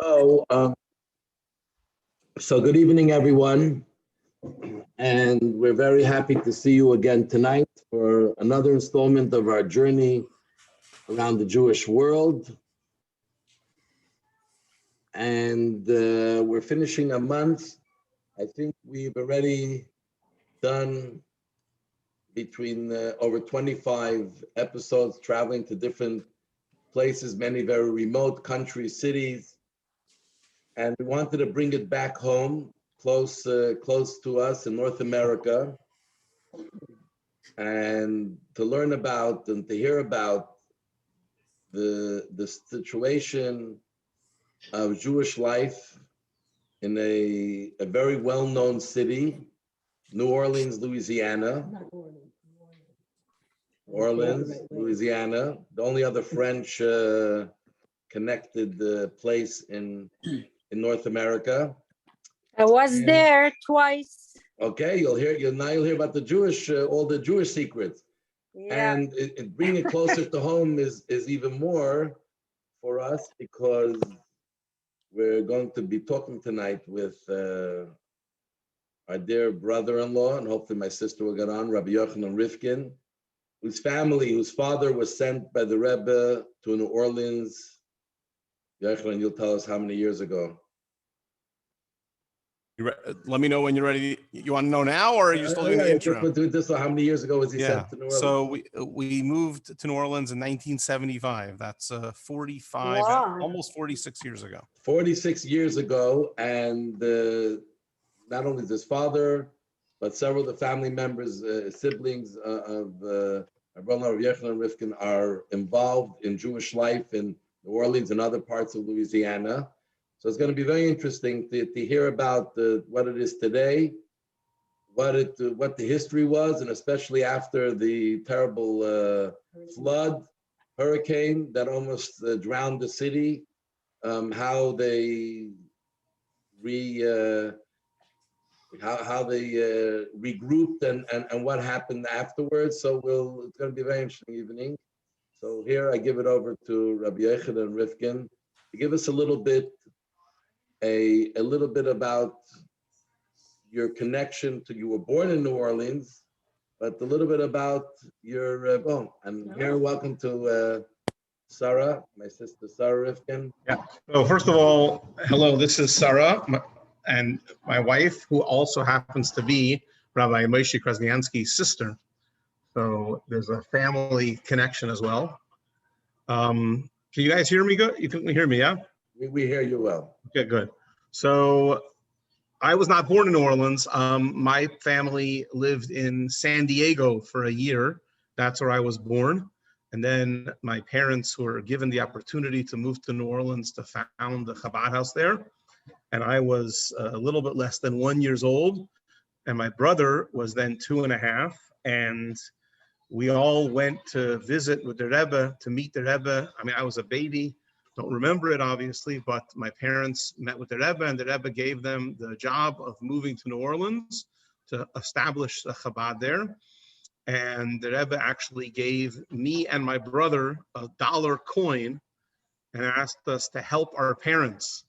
So, so good evening, everyone. And we're very happy to see you again tonight for another installment of our journey around the Jewish world. And we're finishing a month. I think we've already done between over 25 episodes traveling to different places, many very remote countries, cities. And we wanted to bring it back home, close to us in North America, and to learn about and to hear about the situation of Jewish life in a very well-known city, New Orleans, Louisiana. Orleans, Louisiana, the only other French connected place in North America. I was there twice. Okay, you'll hear about the Jewish, all the Jewish secrets. Yeah. And bringing it closer to home is even more for us, because we're going to be talking tonight with our dear brother-in-law, and hopefully my sister will get on, Rabbi Yochanan Rifkin, whose father was sent by the Rebbe to New Orleans. Yochanan, you'll tell us how many years ago. Let me know when you're ready. You want to know now, or are you still doing the intro? So how many years ago was he sent to New Orleans? So we moved to New Orleans in 1975. That's 45, Wow. almost 46 years ago. 46 years ago, and not only his father, but several of the family members, siblings of my brother Yochanan Rifkin are involved in Jewish life in New Orleans and other parts of Louisiana. So it's going to be very interesting to hear about what it is today, what the history was, and especially after the terrible hurricane that almost drowned the city, how they regrouped and what happened afterwards. So it's going to be a very interesting evening. So here I give it over to Rabbi Yochanan Rifkin to give us a little bit about your connection to, you were born in New Orleans, but a little bit about your and here, welcome to Sarah, my sister Sarah Rifkin. Yeah. So first of all, hello. This is Sarah, and my wife, who also happens to be Rabbi Moshe Krasniansky's sister. So there's a family connection as well. Can you guys hear me good? You can hear me, yeah? We hear you well. Okay, good. So I was not born in New Orleans. My family lived in San Diego for a year. That's where I was born. And then my parents were given the opportunity to move to New Orleans to found the Chabad house there. And I was a little bit less than 1 year old. And my brother was then 2.5. And we all went to visit with the Rebbe, to meet the Rebbe. I mean, I was a baby, don't remember it obviously, but my parents met with the Rebbe, and the Rebbe gave them the job of moving to New Orleans to establish the Chabad there. And the Rebbe actually gave me and my brother $1 coin and asked us to help our parents.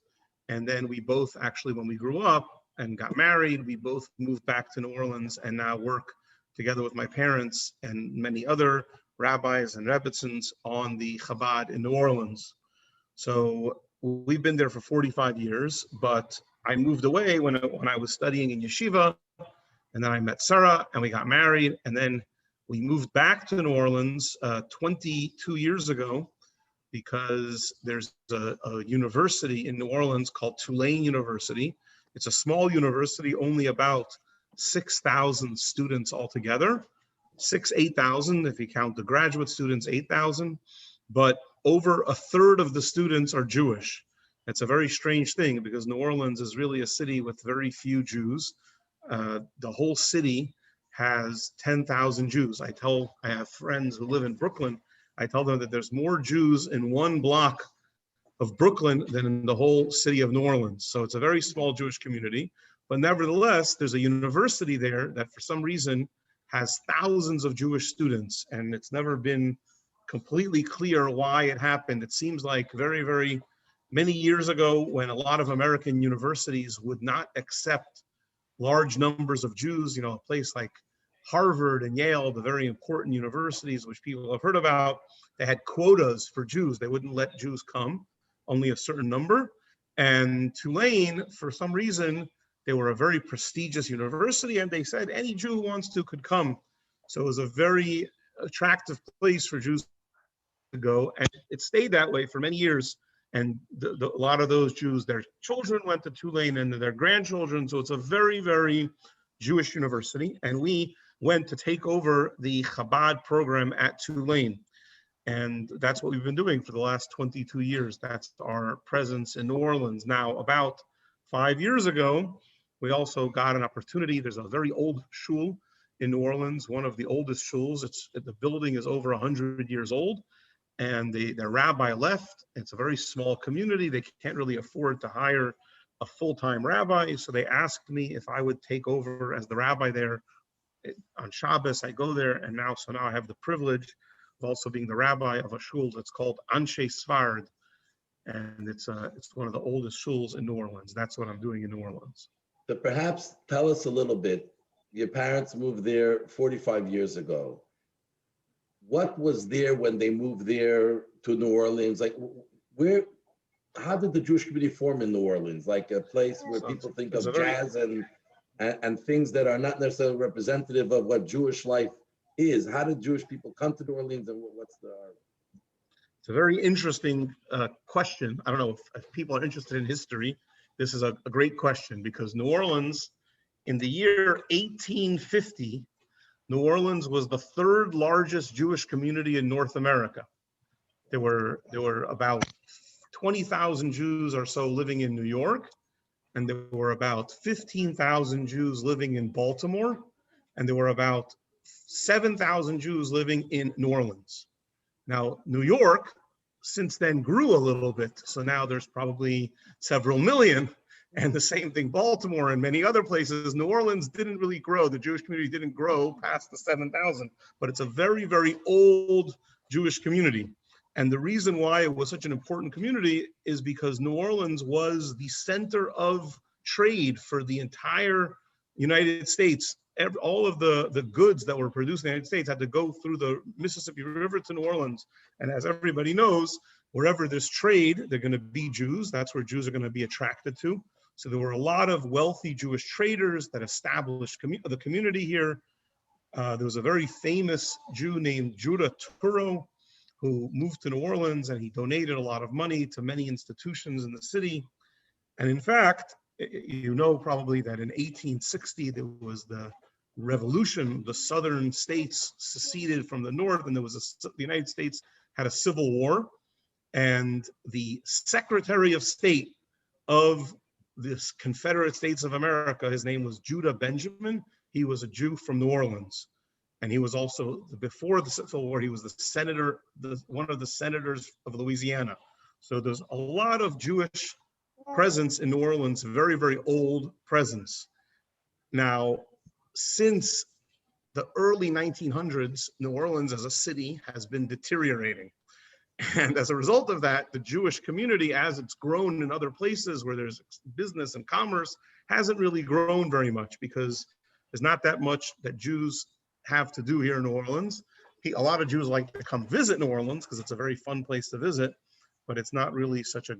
And then we both actually, when we grew up and got married, we both moved back to New Orleans and now work together with my parents and many other rabbis and rebbitzins on the Chabad in New Orleans. So we've been there for 45 years, but I moved away when I was studying in yeshiva, and then I met Sarah and we got married, and then we moved back to New Orleans 22 years ago because there's a university in New Orleans called Tulane University. It's a small university, only about 6,000 students altogether, 8,000 if you count the graduate students, 8,000, but over a third of the students are Jewish. It's a very strange thing because New Orleans is really a city with very few Jews. The whole city has 10,000 Jews. I have friends who live in Brooklyn. I tell them that there's more Jews in one block of Brooklyn than in the whole city of New Orleans. So it's a very small Jewish community, but nevertheless, there's a university there that for some reason has thousands of Jewish students, and it's never been completely clear why it happened. It seems like very, very many years ago, when a lot of American universities would not accept large numbers of Jews, a place like Harvard and Yale, the very important universities which people have heard about, they had quotas for Jews. They wouldn't let Jews come, only a certain number. And Tulane, for some reason, they were a very prestigious university, and they said any Jew who wants to could come. So it was a very attractive place for Jews to go, and it stayed that way for many years. And a lot of those Jews, their children went to Tulane and their grandchildren. So it's a very, very Jewish university. And we went to take over the Chabad program at Tulane. And that's what we've been doing for the last 22 years. That's our presence in New Orleans. Now, about 5 years ago, we also got an opportunity. There's a very old shul in New Orleans, one of the oldest shuls. The building is over 100 years old. And the rabbi left. It's a very small community. They can't really afford to hire a full-time rabbi. So they asked me if I would take over as the rabbi there on Shabbos. I go there, and now I have the privilege of also being the rabbi of a shul that's called Anshe Sfard. And it's one of the oldest shuls in New Orleans. That's what I'm doing in New Orleans. So perhaps tell us a little bit. Your parents moved there 45 years ago. What was there when they moved there to New Orleans? Like, how did the Jewish community form in New Orleans? Like a place where people think of jazz and things that are not necessarily representative of what Jewish life is. How did Jewish people come to New Orleans, and what's the... It's a very interesting question. I don't know if people are interested in history. This is a great question, because New Orleans, in the year 1850, New Orleans was the third largest Jewish community in North America. There were about 20,000 Jews or so living in New York, and there were about 15,000 Jews living in Baltimore, and there were about 7,000 Jews living in New Orleans. Now, New York since then grew a little bit, so now there's probably several million. And the same thing, Baltimore and many other places. New Orleans didn't really grow. The Jewish community didn't grow past the 7,000, but it's a very, very old Jewish community. And the reason why it was such an important community is because New Orleans was the center of trade for the entire United States. All of the goods that were produced in the United States had to go through the Mississippi River to New Orleans. And as everybody knows, wherever there's trade, they're going to be Jews. That's where Jews are going to be attracted to. So there were a lot of wealthy Jewish traders that established the community here. There was a very famous Jew named Judah Turo who moved to New Orleans, and he donated a lot of money to many institutions in the city. And in fact, you know probably that in 1860, there was the revolution. The southern states seceded from the north, and the United States had a civil war. And the Secretary of State of this Confederate States of America, his name was Judah Benjamin. He was a Jew from New Orleans. And he was also, before the Civil War, he was the senator, one of the senators of Louisiana. So there's a lot of Jewish presence in New Orleans, very, very old presence. Now, since the early 1900s, New Orleans as a city has been deteriorating. And as a result of that, the Jewish community, as it's grown in other places where there's business and commerce, hasn't really grown very much, because there's not that much that Jews have to do here in New Orleans. A lot of Jews like to come visit New Orleans because it's a very fun place to visit, but it's not really such a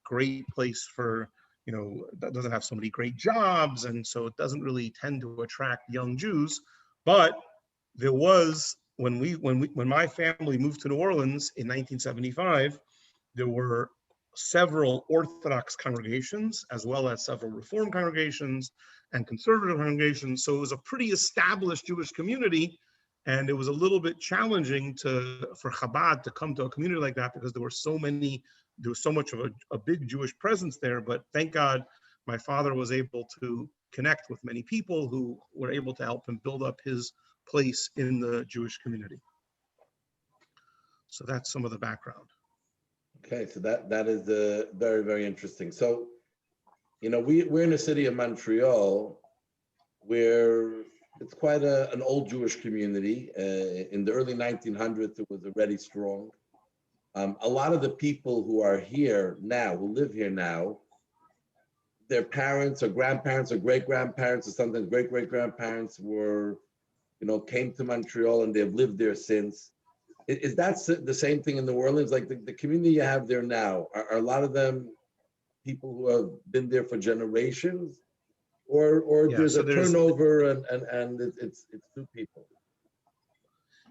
great place for, that doesn't have so many great jobs, and so it doesn't really tend to attract young Jews. But there was, when my family moved to New Orleans in 1975, there were several Orthodox congregations as well as several Reform congregations and conservative congregations. So it was a pretty established Jewish community, and it was a little bit challenging for Chabad to come to a community like that, because there was so much of a big Jewish presence there. But thank God my father was able to connect with many people who were able to help him build up his place in the Jewish community. So that's some of the background. Okay, so that is very, very interesting. So, we're in the city of Montreal, where it's quite an old Jewish community. In the early 1900s, it was already strong. a lot of the people who are here now, who live here now, their parents or grandparents or great-grandparents or sometimes great-great-grandparents were, came to Montreal and they've lived there since. Is that the same thing in New Orleans? Like the community you have there now, are a lot of them people who have been there for generations? Or Yeah, there's so a there's turnover and it's new people?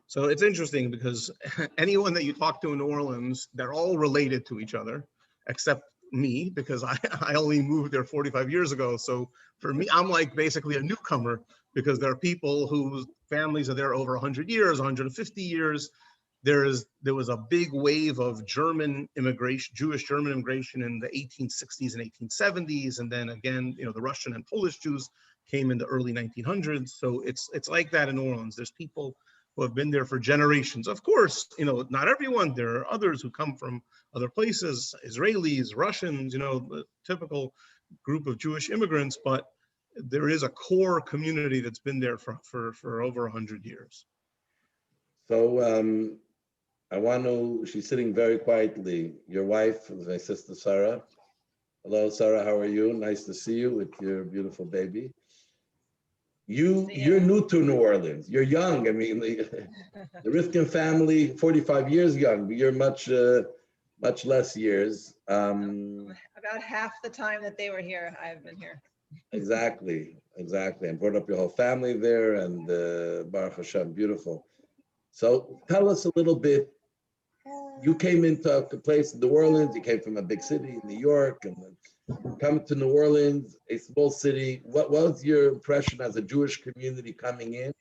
So it's interesting because anyone that you talk to in New Orleans, they're all related to each other, except me, because I only moved there 45 years ago. So for me, I'm like basically a newcomer because there are people whose families are there over 100 years, 150 years. There was a big wave of German immigration, Jewish German immigration in the 1860s and 1870s. And then again, the Russian and Polish Jews came in the early 1900s. So it's like that in New Orleans. There's people who have been there for generations. Of course, not everyone. There are others who come from other places, Israelis, Russians, the typical group of Jewish immigrants, but there is a core community that's been there for over 100 years. So I want to, she's sitting very quietly. Your wife is my sister, Sarah. Hello, Sarah, how are you? Nice to see you with your beautiful baby. You're new to New Orleans. You're young. I mean, the Rifkin family, 45 years young, but you're much less years. About half the time that they were here, I've been here. Exactly. And brought up your whole family there, and Baruch Hashem, beautiful. So tell us a little bit. You came into a place in New Orleans. You came from a big city, New York, and then come to New Orleans, a small city. What was your impression as a Jewish community coming in?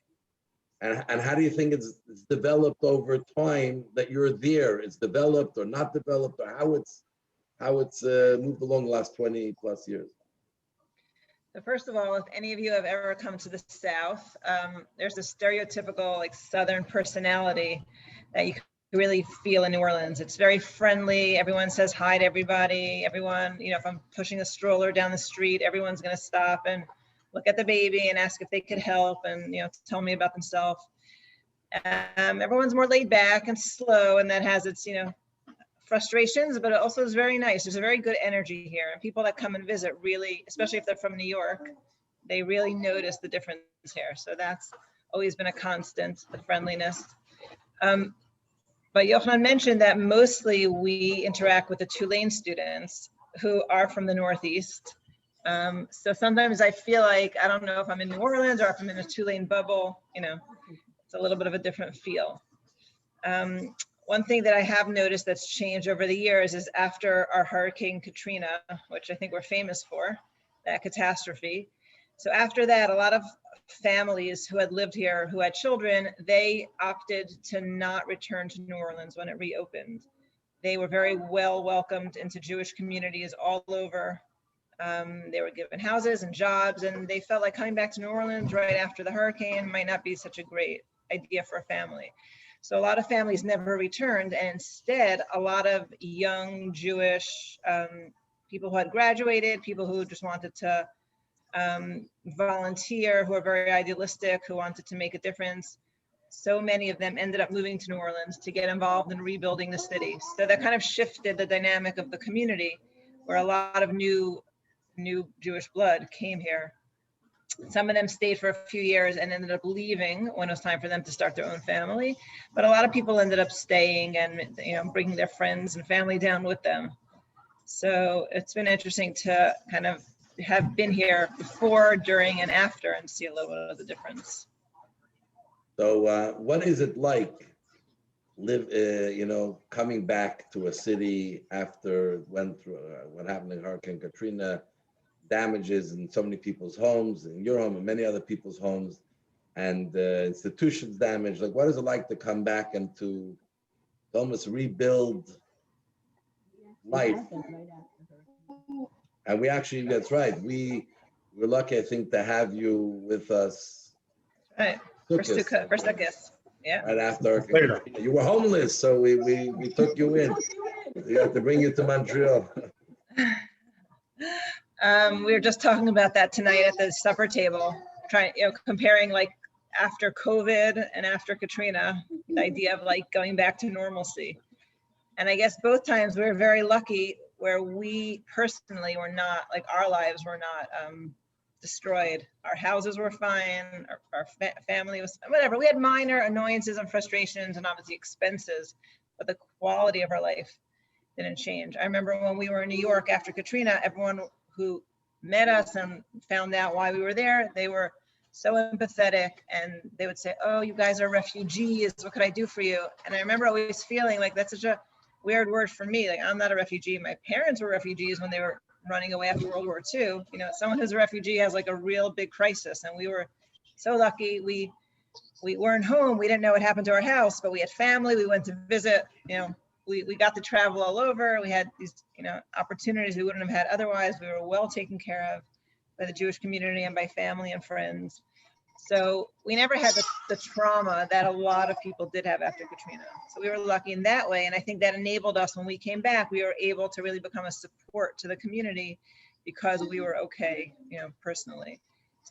And how do you think it's developed over time that you're there? It's developed or not developed, or how it's moved along the last 20 plus years? So first of all, if any of you have ever come to the South, there's a stereotypical Southern personality that you can really feel in New Orleans. It's very friendly. Everyone says hi to everybody. Everyone, if I'm pushing a stroller down the street, everyone's going to stop and look at the baby and ask if they could help and, tell me about themselves. Everyone's more laid back and slow, and that has its, frustrations, but it also is very nice. There's a very good energy here, and people that come and visit really, especially if they're from New York, they really notice the difference here. So that's always been a constant, the friendliness. But Yochanan mentioned that mostly we interact with the Tulane students who are from the Northeast. So sometimes I feel like, I don't know if I'm in New Orleans or if I'm in a Tulane bubble, it's a little bit of a different feel. One thing that I have noticed that's changed over the years is after our Hurricane Katrina, which I think we're famous for, that catastrophe. So after that, a lot of families who had lived here, who had children, they opted to not return to New Orleans when it reopened. They were very well welcomed into Jewish communities all over. They were given houses and jobs, and they felt like coming back to New Orleans right after the hurricane might not be such a great idea for a family. So a lot of families never returned, and instead a lot of young Jewish people who had graduated, people who just wanted to volunteer, who are very idealistic, who wanted to make a difference. So many of them ended up moving to New Orleans to get involved in rebuilding the city. So that kind of shifted the dynamic of the community, where a lot of new Jewish blood came here. Some of them stayed for a few years and ended up leaving when it was time for them to start their own family. But a lot of people ended up staying and bringing their friends and family down with them. So it's been interesting to kind of have been here before, during, and after and see a little bit of the difference. So what is it like coming back to a city after went through what happened in Hurricane Katrina, damages in so many people's homes, in your home and many other people's homes, and institutions damaged? Like, what is it like to come back and to almost rebuild life? And we actually, that's right, we're lucky, I think, to have you with us. Right, for Sukkot, yeah. Right after you were homeless, so we took you in. We had to bring you to Montreal. We were just talking about that tonight at the supper table, comparing like after COVID and after Katrina, the idea of like going back to normalcy. And I guess both times we were very lucky where we personally were not, like our lives were not destroyed. Our houses were fine, our family was, whatever. We had minor annoyances and frustrations and obviously expenses, but the quality of our life didn't change. I remember when we were in New York after Katrina, everyone who met us and found out why we were there, they were so empathetic, and they would say, oh, you guys are refugees, what could I do for you? And I remember always feeling like that's such a weird word for me. Like, I'm not a refugee. My parents were refugees when they were running away after World War II. You know, someone who's a refugee has like a real big crisis, and we were so lucky. We weren't home. We didn't know what happened to our house, but we had family. We went to visit. You know, we got to travel all over. We had these, you know, opportunities we wouldn't have had otherwise. We were well taken care of by the Jewish community and by family and friends. So we never had the trauma that a lot of people did have after Katrina. So we were lucky in that way. And I think that enabled us, when we came back, we were able to really become a support to the community because we were okay, you know, personally.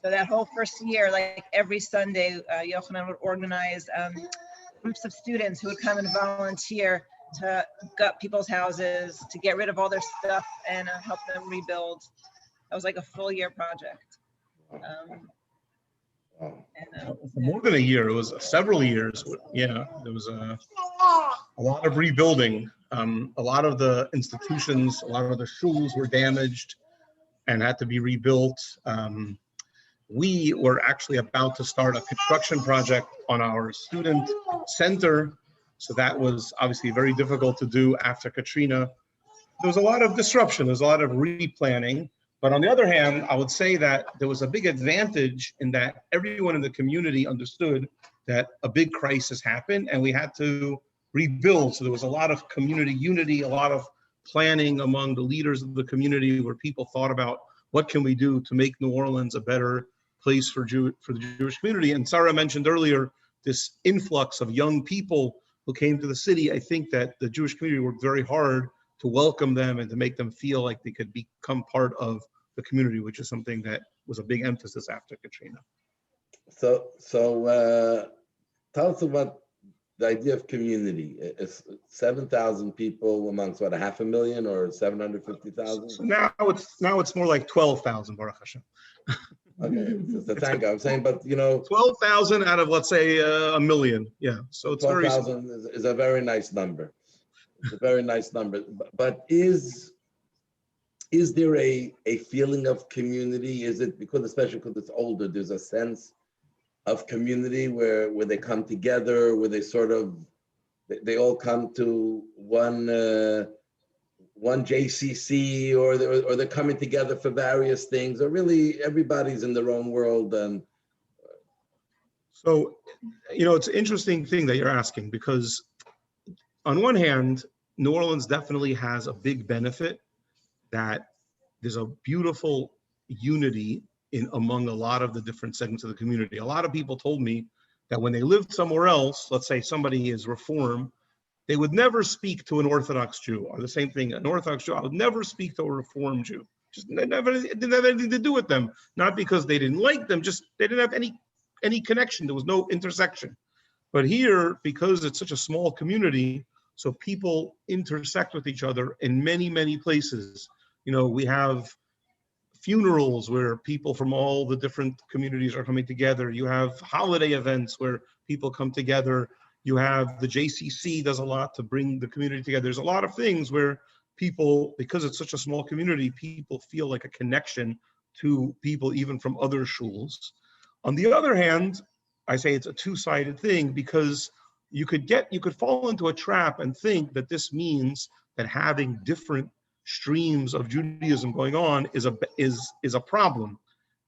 So that whole first year, like every Sunday, Yochanan would organize groups of students who would come and volunteer to gut people's houses, to get rid of all their stuff and help them rebuild. That was like a full year project. More than a year, it was several years. Yeah, there was a lot of rebuilding. A lot of the institutions, a lot of the schools were damaged and had to be rebuilt. We were actually about to start a construction project on our student center. So that was obviously very difficult to do after Katrina. There was a lot of disruption, there's a lot of replanning. But on the other hand, I would say that there was a big advantage in that everyone in the community understood that a big crisis happened and we had to rebuild. So there was a lot of community unity, a lot of planning among the leaders of the community where people thought about what can we do to make New Orleans a better place for the Jewish community. And Sarah mentioned earlier this influx of young people who came to the city. I think that the Jewish community worked very hard to welcome them and to make them feel like they could become part of the community, which is something that was a big emphasis after Katrina. So tell us about the idea of community. It's 7,000 people amongst what, 500,000 or 750,000? So now it's more like 12,000, Baruch Hashem. Okay, so thank God. I'm saying, but you know, 12,000 out of, let's say, a million. Yeah, so it's 12,000 is a very nice number. It's a very nice number. But is there a feeling of community? Is it because, especially because it's older, there's a sense of community where they come together, where they sort of, they all come to one JCC, or they're coming together for various things, or really everybody's in their own world? And so, you know, it's an interesting thing that you're asking, because on one hand, New Orleans definitely has a big benefit that there's a beautiful unity among a lot of the different segments of the community. A lot of people told me that when they lived somewhere else, let's say somebody is Reform, they would never speak to an Orthodox Jew, or the same thing, an Orthodox Jew, I would never speak to a Reform Jew. Just it didn't have anything to do with them, not because they didn't like them, just they didn't have any connection. There was no intersection. But here, because it's such a small community, so people intersect with each other in many, many places. You know, we have funerals where people from all the different communities are coming together. You have holiday events where people come together. You have the JCC does a lot to bring the community together. There's a lot of things where people, because it's such a small community, people feel like a connection to people even from other shuls. On the other hand, I say it's a two-sided thing, because you could fall into a trap and think that this means that having different streams of Judaism going on is a problem,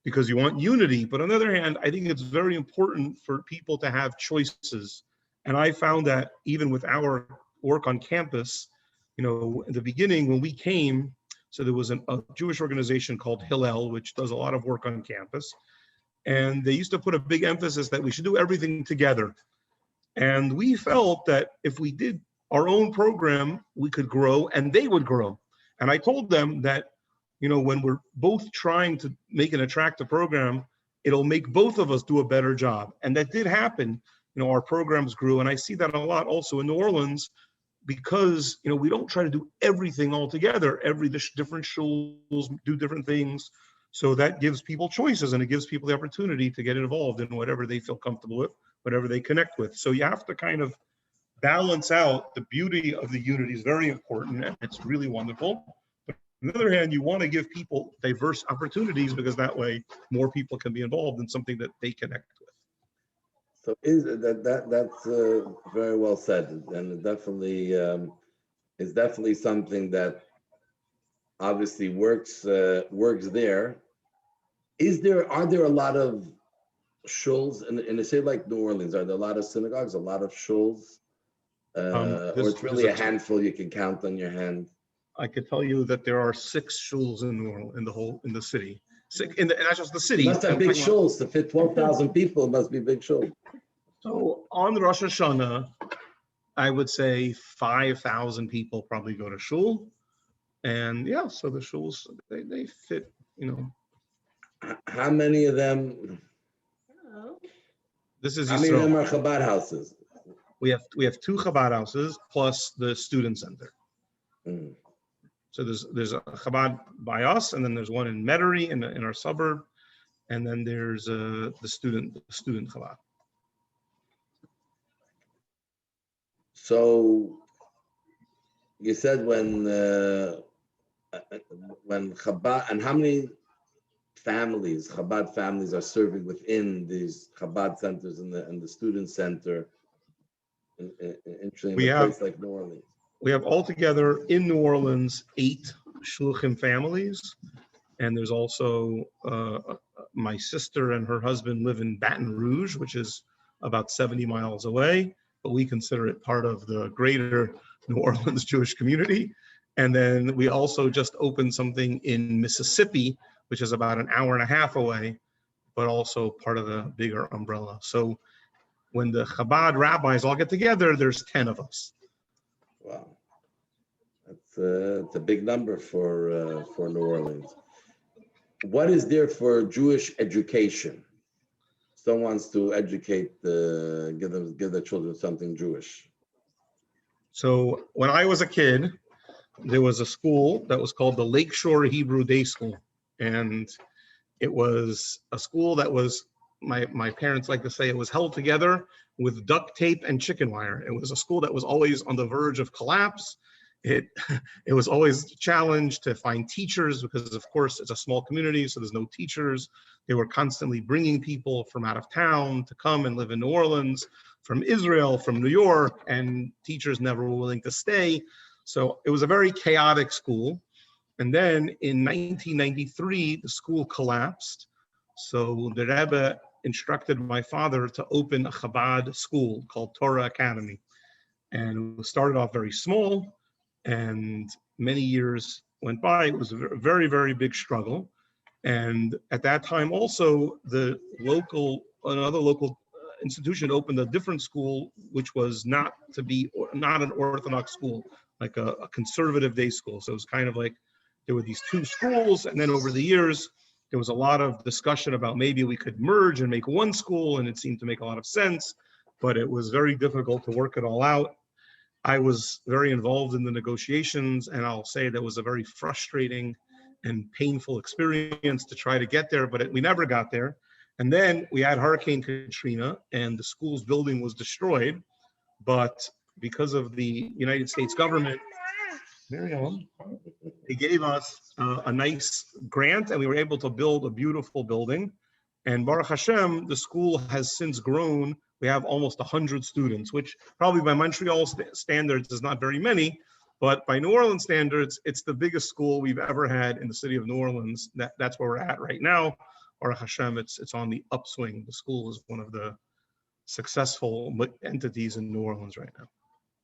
because you want unity. But on the other hand, I think it's very important for people to have choices. And I found that even with our work on campus, you know, in the beginning when we came, so there was a Jewish organization called Hillel, which does a lot of work on campus. And they used to put a big emphasis that we should do everything together. And we felt that if we did our own program, we could grow and they would grow. And I told them that, you know, when we're both trying to make an attractive program, it'll make both of us do a better job. And that did happen. You know, our programs grew. And I see that a lot also in New Orleans. because, we don't try to do everything all together. Different shuls do different things. So that gives people choices, and it gives people the opportunity to get involved in whatever they feel comfortable with, whatever they connect with. So you have to kind of balance out. The beauty of the unity is very important, and it's really wonderful. But on the other hand, you want to give people diverse opportunities, because that way more people can be involved in something that they connect with. So that's very well said, and it definitely is definitely something that obviously works there. Are there a lot of shuls in a city like New Orleans? Are there a lot of synagogues, a lot of shuls, or it's really a handful you can count on your hand? I could tell you that there are 6 shuls in New Orleans, in the city. Not just the city. You must have big shuls to fit 12,000 people. It must be big shuls. So on Rosh Hashanah, I would say 5,000 people probably go to shul. And yeah, so the shuls, they fit, How many of them? This is How many of them Yisrael. are Chabad houses? We have 2 Chabad houses plus the student center. Mm. So there's a Chabad by us, and then there's one in Metairie in our suburb, and then there's the student Chabad. So you said when Chabad, and how many Chabad families are serving within these Chabad centers and the student center in a place like New Orleans? We have altogether in New Orleans 8 shluchim families, and there's also my sister and her husband live in Baton Rouge, which is about 70 miles away, but we consider it part of the greater New Orleans Jewish community. And then we also just opened something in Mississippi, which is about an hour and a half away, but also part of the bigger umbrella. So when the Chabad rabbis all get together, there's 10 of us. Wow, it's a big number for New Orleans. What is there for Jewish education? Someone wants to educate, give their children something Jewish. So when I was a kid, there was a school that was called the Lakeshore Hebrew Day School. And it was a school that was, my parents like to say, it was held together with duct tape and chicken wire. It was a school that was always on the verge of collapse. It was always challenged to find teachers, because of course it's a small community, so there's no teachers. They were constantly bringing people from out of town to come and live in New Orleans, from Israel, from New York, and teachers never were willing to stay. So it was a very chaotic school. And then in 1993, the school collapsed. So the Rebbe instructed my father to open a Chabad school called Torah Academy. And it started off very small, and many years went by. It was a very, very big struggle. And at that time also, another local institution opened a different school, which was not an Orthodox school, like a conservative day school. So it was kind of like there were these 2 schools, and then over the years, there was a lot of discussion about maybe we could merge and make one school, and it seemed to make a lot of sense, but it was very difficult to work it all out. I was very involved in the negotiations, and I'll say that was a very frustrating and painful experience to try to get there, but we never got there. And then we had Hurricane Katrina, and the school's building was destroyed, but because of the United States government, they gave us a nice grant, and we were able to build a beautiful building. And Baruch Hashem, the school has since grown. We have almost 100 students, which probably by Montreal standards is not very many, but by New Orleans standards, it's the biggest school we've ever had in the city of New Orleans. That's where we're at right now. Baruch Hashem, it's on the upswing. The school is one of the successful entities in New Orleans right now.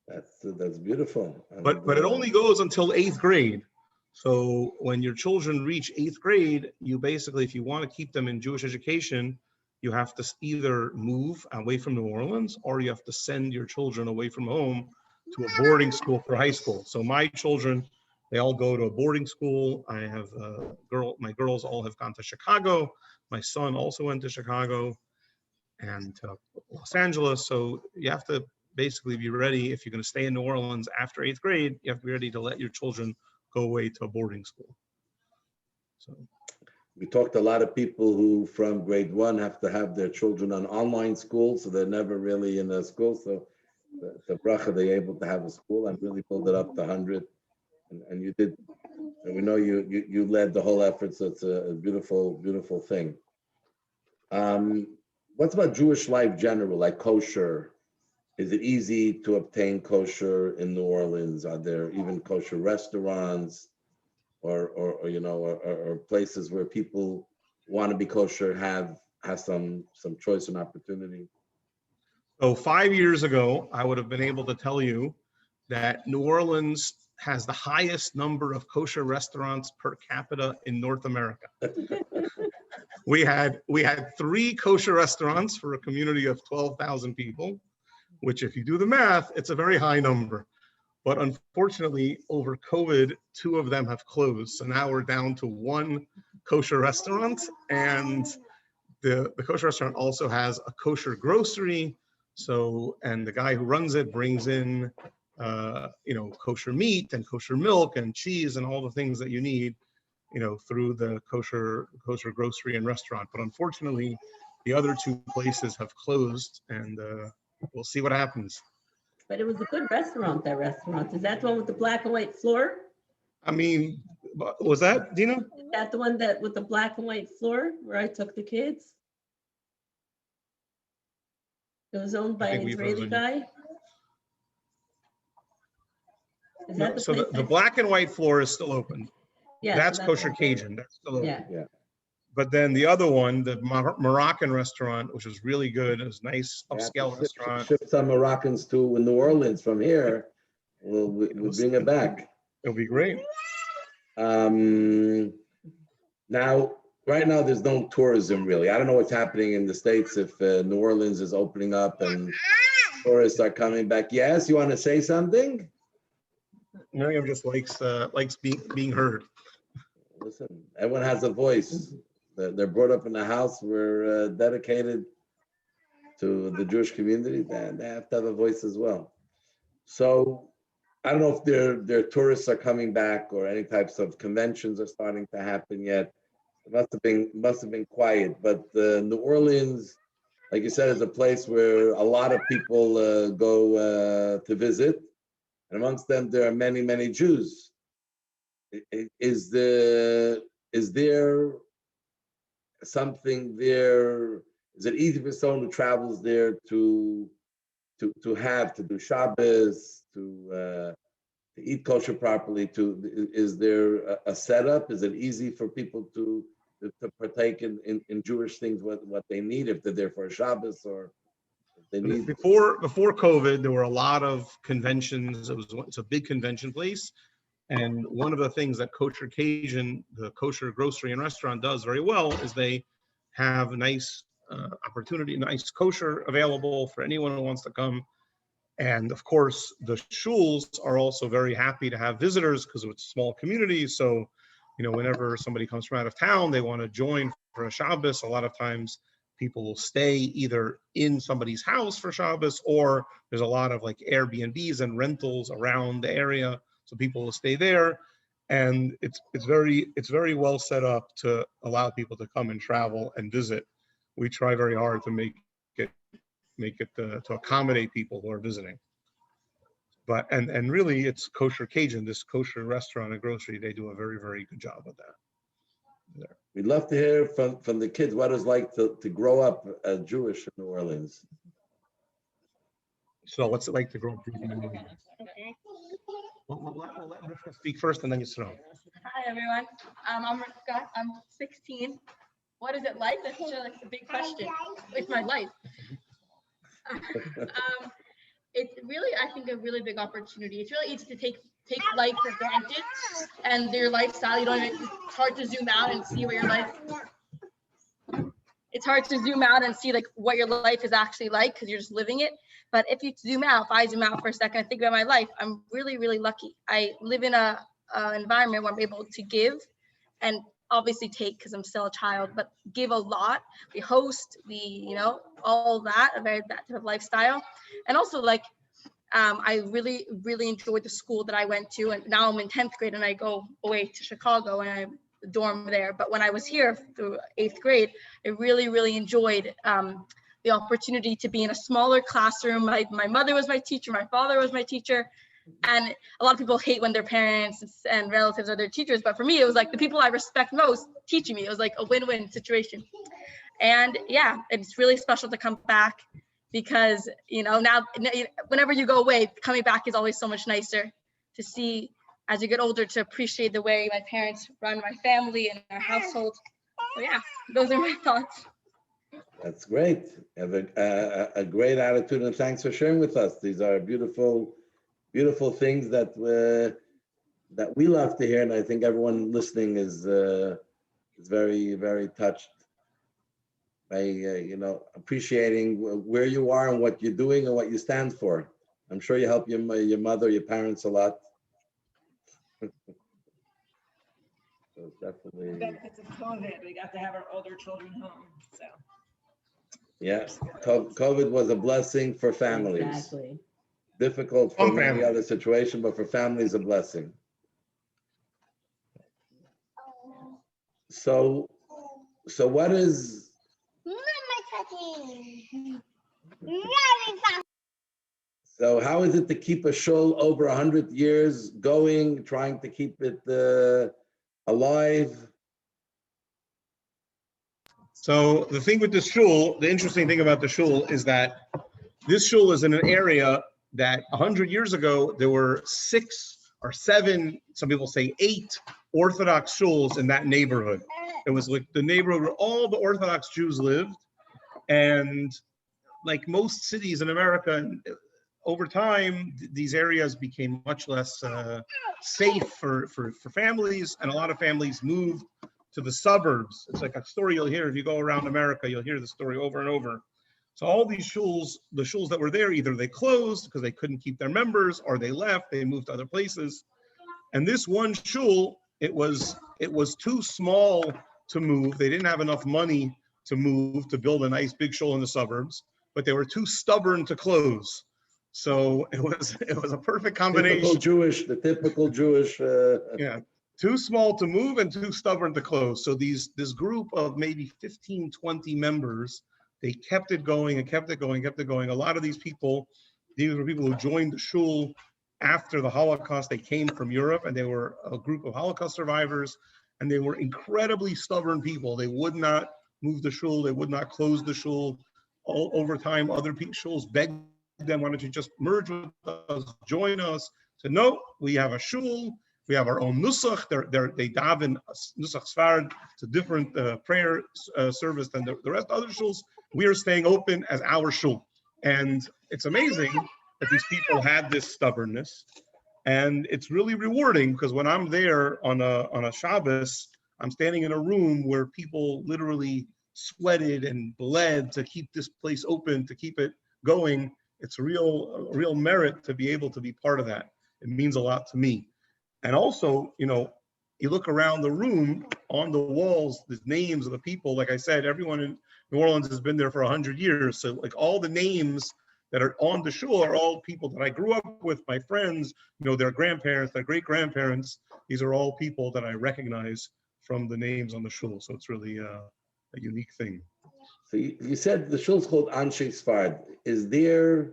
That's beautiful. But it only goes until 8th grade. So when your children reach 8th grade, you basically, if you want to keep them in Jewish education, you have to either move away from New Orleans, or you have to send your children away from home to a boarding school for high school. So my children, they all go to a boarding school. I have my girls all have gone to Chicago. My son also went to Chicago and Los Angeles. So you have to basically be ready. If you're going to stay in New Orleans after 8th grade, you have to be ready to let your children go away to a boarding school. So We talked to a lot of people who from grade 1 have to have their children on online school, so they're never really in a school. So the bracha, they're able to have a school and really build it up to 100. And you did, and we know you led the whole effort, so it's a beautiful, beautiful thing. What's about Jewish life general, like kosher? Is it easy to obtain kosher in New Orleans? Are there even kosher restaurants or you know, or places where people want to be kosher have some choice and opportunity? So 5 years ago, I would have been able to tell you that New Orleans has the highest number of kosher restaurants per capita in North America. We had 3 kosher restaurants for a community of 12,000 people, which if you do the math, it's a very high number. But unfortunately, over COVID, 2 of them have closed. So now we're down to 1 kosher restaurant, and the kosher restaurant also has a kosher grocery. So, and the guy who runs it brings in, you know, kosher meat and kosher milk and cheese and all the things that you need, you know, through the kosher grocery and restaurant. But unfortunately, the other 2 places have closed, and we'll see what happens. But it was a good restaurant, that restaurant. Is that the one with the black and white floor? I mean, was that, Dina? Is that the one that with the black and white floor where I took the kids? It was owned by I an think we've Israeli heard guy? Is No, that the so place? the black and white floor is still open. Yeah, That's so kosher Cajun. That's still open. Yeah, But then the other one, the Moroccan restaurant, which is really good, it was a nice We have to upscale restaurant. ship some Moroccans to New Orleans from here. We'll bring it back. It'll be great. Now, right now, there's no tourism really. I don't know what's happening in the States if New Orleans is opening up and tourists are coming back. Yes, you want to say something? Miriam just likes being heard. Listen, everyone has a voice. They're brought up in a house. We're dedicated to the Jewish community. They have to have a voice as well. So I don't know if their tourists are coming back or any types of conventions are starting to happen yet. It must have been quiet. But New Orleans, like you said, is a place where a lot of people go to visit, and amongst them there are many, many Jews. Is there something there? Is it easy for someone who travels there to do Shabbos, to eat kosher properly? Is there a setup? Is it easy for people to partake in Jewish things, what they need, if they're there for a Shabbos or if they need? Before COVID, there were a lot of conventions. It's a big convention place. And one of the things that Kosher Cajun, the kosher grocery and restaurant, does very well is they have a nice opportunity, nice kosher available for anyone who wants to come. And of course, the shuls are also very happy to have visitors because it's a small community. So, you know, whenever somebody comes from out of town, they want to join for a Shabbos. A lot of times people will stay either in somebody's house for Shabbos, or there's a lot of like Airbnbs and rentals around the area. So people will stay there, and it's very well set up to allow people to come and travel and visit. We try very hard to make it to accommodate people who are visiting. But and really, it's Kosher Cajun, this kosher restaurant and grocery. They do a very, very good job with that. There. We'd love to hear from the kids what it's like to grow up Jewish in New Orleans. So what's it like to grow up Jewish in New Orleans? Okay. We'll let Rivka speak first, and then you throw. Hi, everyone. I'm Rivka. I'm 16. What is it like? That's such a big question. It's my life. It's really, I think, a really big opportunity. It's really easy to take life for granted and your lifestyle. It's hard to zoom out and see what your life. It's hard to zoom out and see like what your life is actually like because you're just living it. But if I zoom out for a second and think about my life, I'm really, really lucky. I live in a environment where I'm able to give and obviously take because I'm still a child, but give a lot. We host, all that, that type of lifestyle. And also like I really, really enjoyed the school that I went to, and now I'm in 10th grade and I go away to Chicago and I dorm there. But when I was here through 8th grade, I really, really enjoyed the opportunity to be in a smaller classroom. My mother was my teacher, my father was my teacher. And a lot of people hate when their parents and relatives are their teachers. But for me, it was like the people I respect most teaching me. It was like a win-win situation. And yeah, it's really special to come back because, now whenever you go away, coming back is always so much nicer to see as you get older, to appreciate the way my parents run my family and our household. So yeah, those are my thoughts. That's great. You have a great attitude, and thanks for sharing with us. These are beautiful, beautiful things that we love to hear, and I think everyone listening is very, very touched by appreciating where you are and what you're doing and what you stand for. I'm sure you help your mother, your parents a lot. So definitely. The benefits of COVID, we got to have our older children home, so. Yeah, COVID was a blessing for families. Exactly. Difficult for Some many families. other situations, but for families, a blessing. So what is? So how is it to keep a shul over 100 years going, trying to keep it alive? So the thing with the shul, the interesting thing about the shul is that this shul is in an area that 100 years ago, there were 6 or 7, some people say 8 Orthodox shuls in that neighborhood. It was like the neighborhood where all the Orthodox Jews lived. And like most cities in America, over time, these areas became much less safe for families, and a lot of families moved to the suburbs. It's like a story you'll hear if you go around America, you'll hear the story over and over. So all these shuls, the shuls that were there, either they closed because they couldn't keep their members, or they left, they moved to other places. And this one shul, it was too small to move. They didn't have enough money to move, to build a nice big shul in the suburbs, but they were too stubborn to close. So it was a perfect combination. The typical Jewish. Yeah, too small to move and too stubborn to close. So this group of maybe 15, 20 members, they kept it going and kept it going, kept it going. A lot of these people, these were people who joined the shul after the Holocaust. They came from Europe, and they were a group of Holocaust survivors, and they were incredibly stubborn people. They would not move the shul. They would not close the shul. All over time, other shuls begged them, why don't you just merge with us, join us? So no, we have a shul, we have our own nusach. They daven nusach sfard. It's a different prayer service than the rest of other shuls. We are staying open as our shul, and it's amazing that these people had this stubbornness, and it's really rewarding because when I'm there on a Shabbos, I'm standing in a room where people literally sweated and bled to keep this place open, to keep it going. It's a real merit to be able to be part of that. It means a lot to me. And also, you look around the room, on the walls, the names of the people. Like I said, everyone in New Orleans has been there for 100 years. So like all the names that are on the shul are all people that I grew up with, my friends, their grandparents, their great grandparents. These are all people that I recognize from the names on the shul. So it's really a unique thing. So you said the shul is called Anshe Sfard. Is there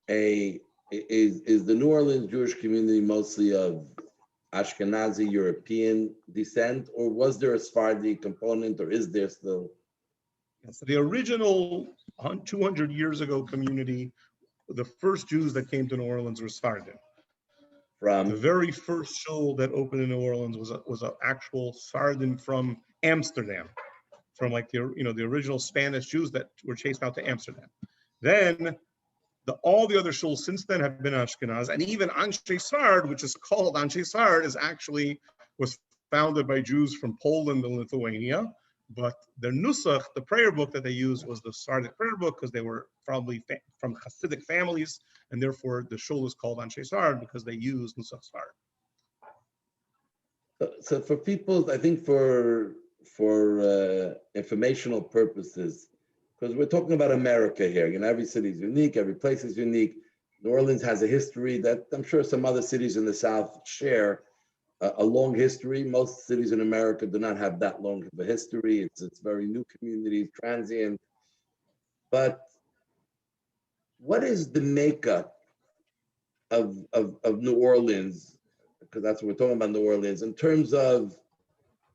is the New Orleans Jewish community mostly of Ashkenazi European descent, or was there a Sephardi component, or is there still? So the original 200 years ago community, the first Jews that came to New Orleans were Sephardim. The very first shul that opened in New Orleans was an actual Sephardim from Amsterdam, from like the original Spanish Jews that were chased out to Amsterdam. Then all the other shuls since then have been Ashkenaz, and even Anshe Sfard, which is called Anshe Sfard, was founded by Jews from Poland and Lithuania. But their nusach, the prayer book that they used, was the Sephardic prayer book because they were probably from Hasidic families, and therefore the shul is called Anshe Sfard because they use nusach Sfard. So for people, I think for informational purposes, because we're talking about America here, every city is unique, every place is unique. New Orleans has a history that I'm sure some other cities in the South share, a long history. Most cities in America do not have that long of a history. It's very new community, transient. But what is the makeup of New Orleans? Because that's what we're talking about, New Orleans, in terms of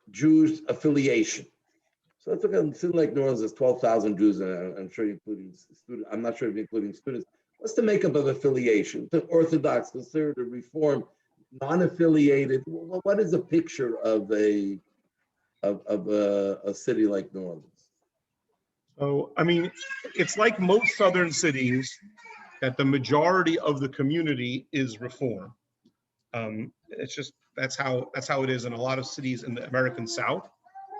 Jewish affiliation. So let's look at a city like New Orleans. There's 12,000 Jews, and I'm sure including students. I'm not sure if you're including students. What's the makeup of affiliation? The Orthodox, conservative, Reform, non-affiliated. What is a picture of a city like New Orleans? So, I mean, it's like most southern cities that the majority of the community is Reform. It's just that's how it is in a lot of cities in the American South.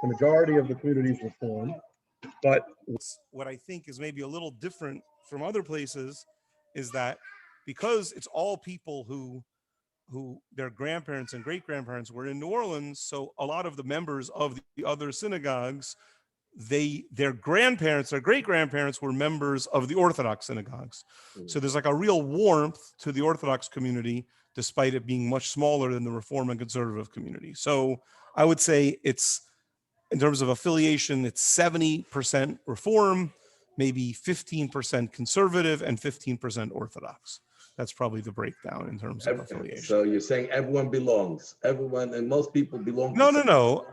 The majority of the community is Reform, but What I think is maybe a little different from other places is that because it's all people who their grandparents and great grandparents were in New Orleans, so a lot of the members of the other synagogues, their grandparents, their great grandparents were members of the Orthodox synagogues. So there's like a real warmth to the Orthodox community, despite it being much smaller than the Reform and conservative community. So I would say it's, in terms of affiliation, it's 70% Reform, maybe 15% conservative, and 15% Orthodox. That's probably the breakdown in terms of affiliation. So you're saying everyone belongs, everyone, and most people belong. No.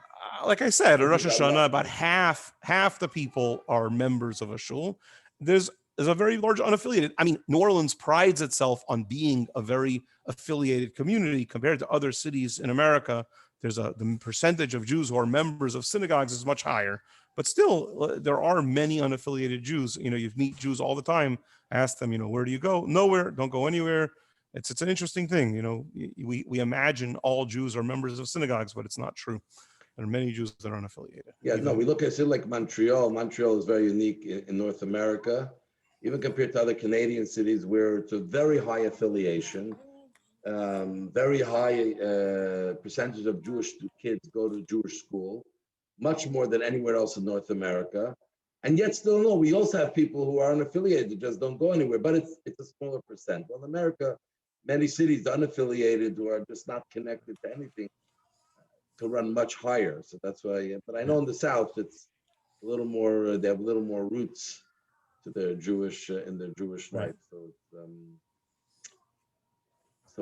Like I said, at Rosh Hashanah, about half the people are members of a shul. There's a very large unaffiliated. I mean, New Orleans prides itself on being a very affiliated community compared to other cities in America. The percentage of Jews who are members of synagogues is much higher, but still there are many unaffiliated Jews. You meet Jews all the time. Ask them, where do you go? Nowhere. Don't go anywhere. It's an interesting thing. We imagine all Jews are members of synagogues, but it's not true. There are many Jews that are unaffiliated. Yeah, no, we look at a city like Montreal. Montreal is very unique in North America, even compared to other Canadian cities where it's a very high affiliation. Very high percentage of Jewish kids go to Jewish school, much more than anywhere else in North America. And yet still, no, we also have people who are unaffiliated, that just don't go anywhere, but it's a smaller percent. Well, in America, many cities, the unaffiliated who are just not connected to anything, to run much higher. So that's why, but I know in the South, it's a little more, they have a little more roots to their Jewish, in their Jewish life. So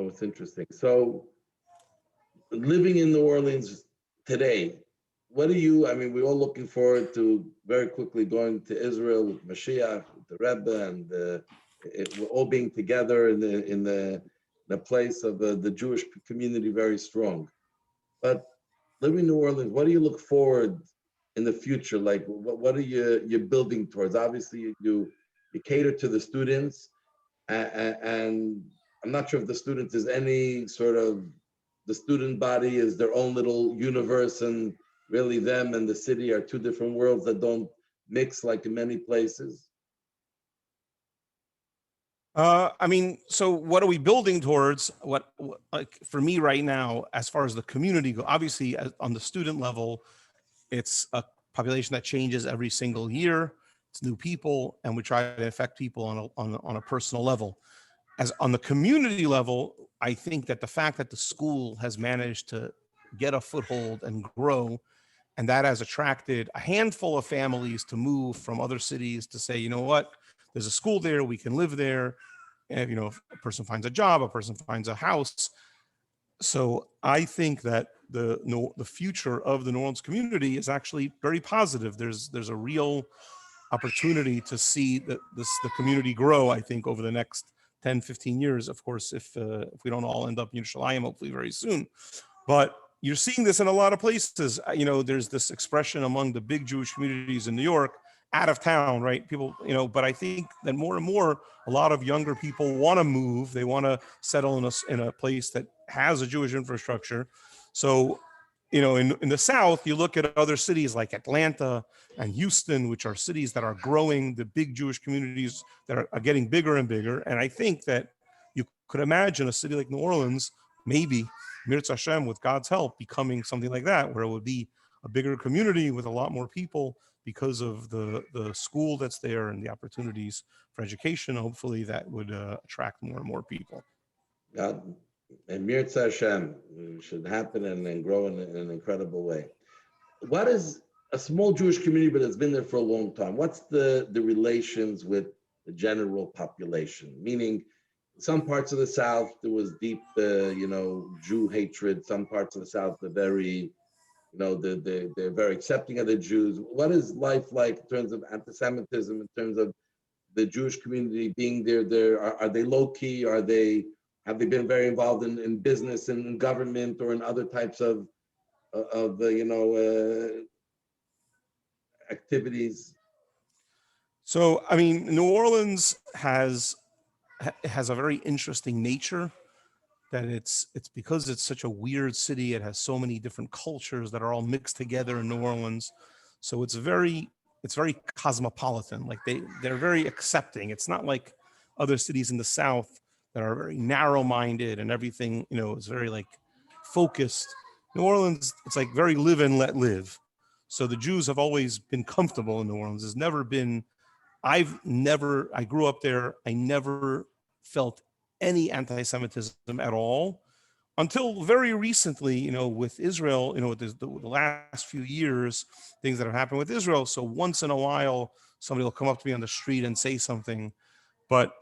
it's interesting. So living in New Orleans today, we're all looking forward to very quickly going to Israel with Mashiach, with the Rebbe, and we're all being together in the place of the Jewish community very strong. But living in New Orleans, what do you look forward in the future? Like, what are you're building towards? Obviously, you cater to the students, and I'm not sure if the students is any sort of, the student body is their own little universe, and really them and the city are two different worlds that don't mix like in many places. So what are we building towards? What like for me right now, as far as the community go, obviously on the student level, it's a population that changes every single year. It's new people, and we try to affect people on a personal level. As on the community level, I think that the fact that the school has managed to get a foothold and grow, and that has attracted a handful of families to move from other cities to say, you know what, there's a school there, we can live there. And, if a person finds a job, a person finds a house. So I think that the future of the New Orleans community is actually very positive. There's a real opportunity to see the community grow, I think, over the next 10, 15 years, of course, if we don't all end up in Yerushalayim, hopefully very soon. But you're seeing this in a lot of places. There's this expression among the big Jewish communities in New York, out of town, right? People, but I think that more and more, a lot of younger people want to move. They want to settle in a place that has a Jewish infrastructure. So, in the South, you look at other cities like Atlanta and Houston, which are cities that are growing, the big Jewish communities that are getting bigger and bigger. And I think that you could imagine a city like New Orleans, maybe, Mirz Hashem, with God's help, becoming something like that, where it would be a bigger community with a lot more people because of the school that's there and the opportunities for education. Hopefully that would attract more and more people. God, and Mirza Hashem should happen and grow in an incredible way. What is a small Jewish community, but it's been there for a long time? What's the relations with the general population? Meaning, some parts of the South, there was deep, Jew hatred. Some parts of the South, they're very, they're very accepting of the Jews. What is life like in terms of anti-Semitism, in terms of the Jewish community being there? Are they low key? Have they been very involved in business and in government or in other types of activities? So, I mean, New Orleans has a very interesting nature, that it's because it's such a weird city. It has so many different cultures that are all mixed together in New Orleans. So it's very cosmopolitan. Like they're very accepting. It's not like other cities in the South that are very narrow-minded and everything, is very like focused. New Orleans, it's like very live and let live. So the Jews have always been comfortable in New Orleans. There's never been, I grew up there. I never felt any anti-Semitism at all until very recently, with Israel, with the last few years, things that have happened with Israel. So once in a while, somebody will come up to me on the street and say something, but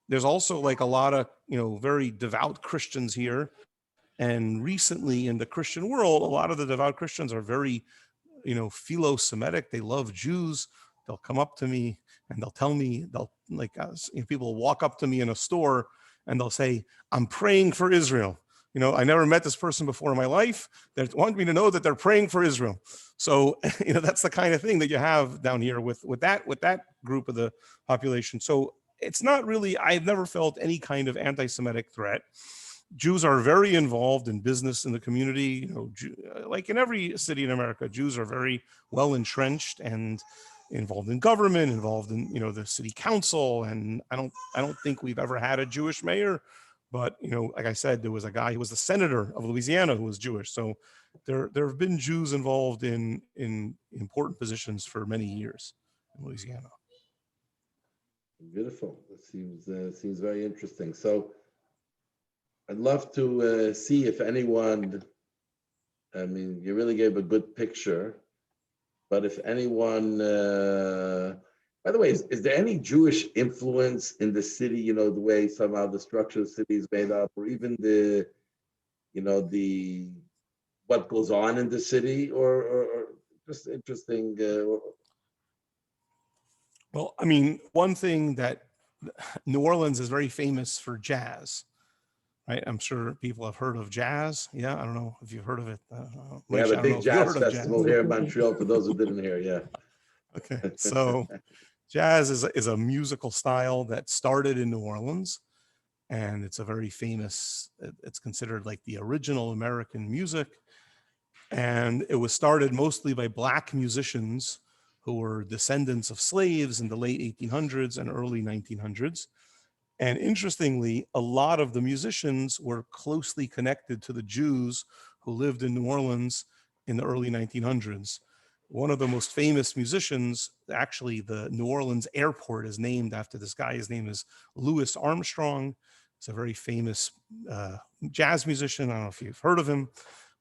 there's also like a lot of, very devout Christians here. And recently in the Christian world, a lot of the devout Christians are very, philo-Semitic. They love Jews. They'll come up to me and they'll tell me, people walk up to me in a store and they'll say, I'm praying for Israel. I never met this person before in my life. They want me to know that they're praying for Israel. So, that's the kind of thing that you have down here with that group of the population. So it's not really, I've never felt any kind of anti-Semitic threat. Jews are very involved in business in the community. Like in every city in America, Jews are very well entrenched and involved in government, involved in the city council. And I don't think we've ever had a Jewish mayor, but like I said, there was a guy who was the senator of Louisiana who was Jewish. So there have been Jews involved in important positions for many years in Louisiana. Beautiful. That seems very interesting. So I'd love to see if anyone, I mean, you really gave a good picture, but if anyone, by the way, is there any Jewish influence in the city, the way somehow the structure of the city is made up, or even the what goes on in the city, or just interesting? Well, I mean, one thing that New Orleans is very famous for jazz, right? I'm sure people have heard of jazz. Yeah, I don't know if you've heard of it. We have a big jazz festival here in Montreal, for those who didn't hear, yeah. Okay, so jazz is a musical style that started in New Orleans, and it's a very famous, it's considered like the original American music. And it was started mostly by Black musicians who were descendants of slaves in the late 1800s and early 1900s. And interestingly, a lot of the musicians were closely connected to the Jews who lived in New Orleans in the early 1900s. One of the most famous musicians, actually the New Orleans airport is named after this guy. His name is Louis Armstrong. He's a very famous jazz musician. I don't know if you've heard of him,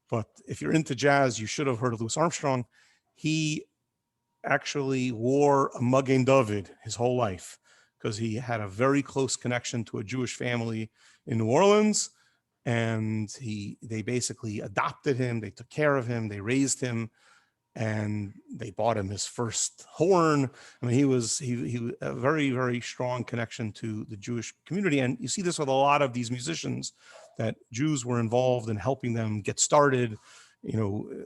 but if you're into jazz, you should have heard of Louis Armstrong. He actually wore a Magen David his whole life because he had a very close connection to a Jewish family in New Orleans. And they basically adopted him. They took care of him. They raised him. And they bought him his first horn. I mean, he was a very, very strong connection to the Jewish community. And you see this with a lot of these musicians, that Jews were involved in helping them get started,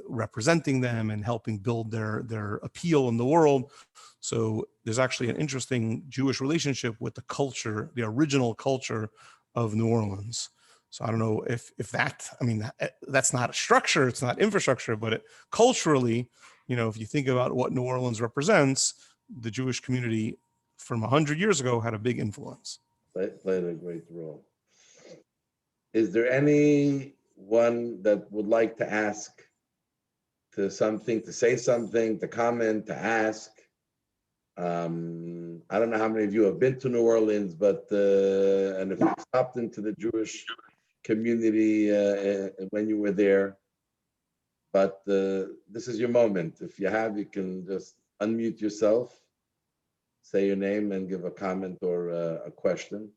representing them and helping build their appeal in the world. So there's actually an interesting Jewish relationship with the culture, the original culture of New Orleans. So I don't know if that, I mean, that's not a structure, it's not infrastructure, but culturally, if you think about what New Orleans represents, the Jewish community from 100 years ago had a big influence. Played a great role. Is there anyone that would like to ask to something, to say something, to comment, to ask. I don't know how many of you have been to New Orleans, but and if you stopped into the Jewish community when you were there, but this is your moment. If you have, you can just unmute yourself, say your name, and give a comment or a question.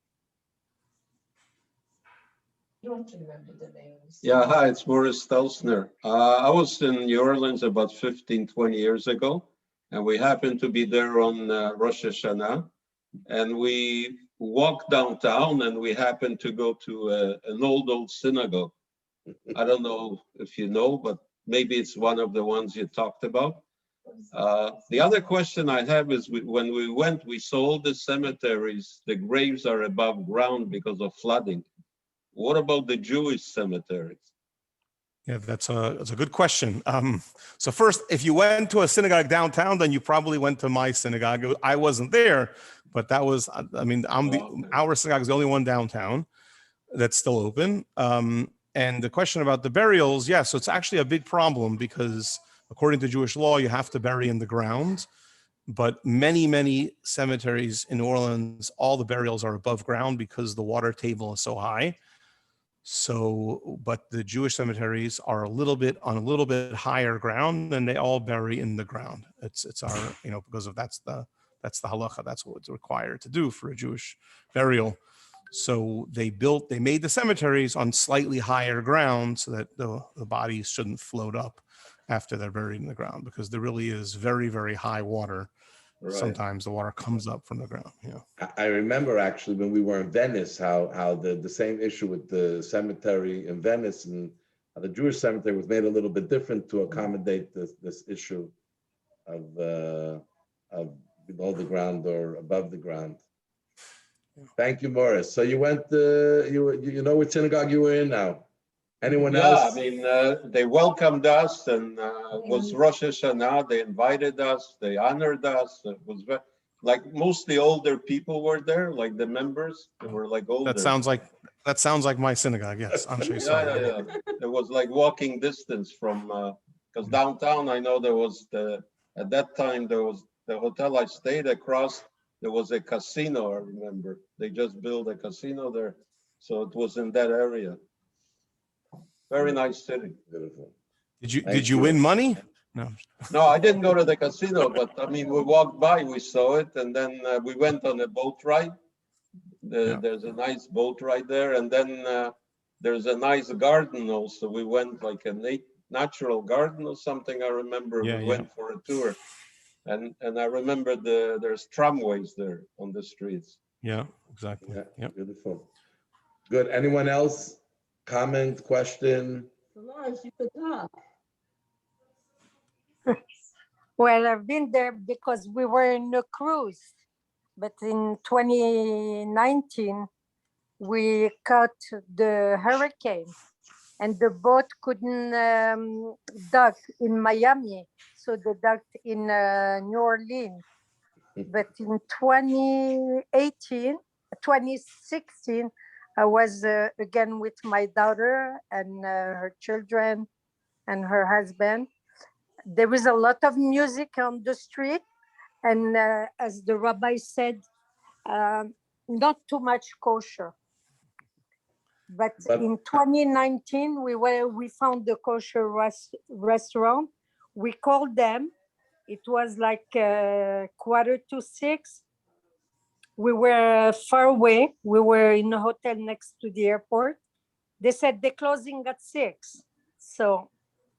You don't remember the names. Yeah, hi, it's Boris Stelzner. I was in New Orleans about 15, 20 years ago, and we happened to be there on Rosh Hashanah. And we walked downtown and we happened to go to an old synagogue. I don't know if you know, but maybe it's one of the ones you talked about. The other question I have is when we went, we saw all the cemeteries, the graves are above ground because of flooding. What about the Jewish cemeteries? Yeah, that's a good question. So first, if you went to a synagogue downtown, then you probably went to my synagogue. I wasn't there, but that was, I mean, our synagogue is the only one downtown that's still open. And the question about the burials, yes, so it's actually a big problem because according to Jewish law, you have to bury in the ground. But many cemeteries in New Orleans, all the burials are above ground because the water table is so high. So, but the Jewish cemeteries are on a little bit higher ground, and they all bury in the ground. It's our, because of that's the halacha. That's what it's required to do for a Jewish burial. So they made the cemeteries on slightly higher ground so that the bodies shouldn't float up after they're buried in the ground, because there really is very, very high water. Right. Sometimes the water comes up from the ground. Yeah. I remember actually when we were in Venice, how the same issue with the cemetery in Venice and the Jewish cemetery was made a little bit different to accommodate this issue of below the ground or above the ground. Thank you, Morris. So you went, you know what synagogue you were in now? Anyone else? Yeah, I mean, they welcomed us, and it was Rosh Hashanah. They invited us. They honored us. It was like mostly older people were there, like the members. They were like older. That sounds like my synagogue. Yes, I'm sure. Yeah. It was like walking distance from because downtown. I know there was at that time there was the hotel I stayed across. There was a casino. I remember they just built a casino there, so it was in that area. Very nice city. Beautiful. Did you win money? No, I didn't go to the casino, but I mean, we walked by, we saw it, and then we went on a boat ride. There's a nice boat ride there, and then there's a nice garden also. We went like a natural garden or something. I remember we went for a tour, and I remember there's tramways there on the streets. Yeah, exactly. Yeah, beautiful. Good. Anyone else? Comment, question? Solange, you could talk. Well, I've been there because we were in a cruise, but in 2019, we caught the hurricane and the boat couldn't dock in Miami, so they docked in New Orleans. But in 2016, I was again with my daughter and her children and her husband. There was a lot of music on the street. And as the rabbi said, not too much kosher. But in 2019, we found the kosher restaurant. We called them. It was like 5:45. We were far away. We were in a hotel next to the airport. They said they're closing at 6. So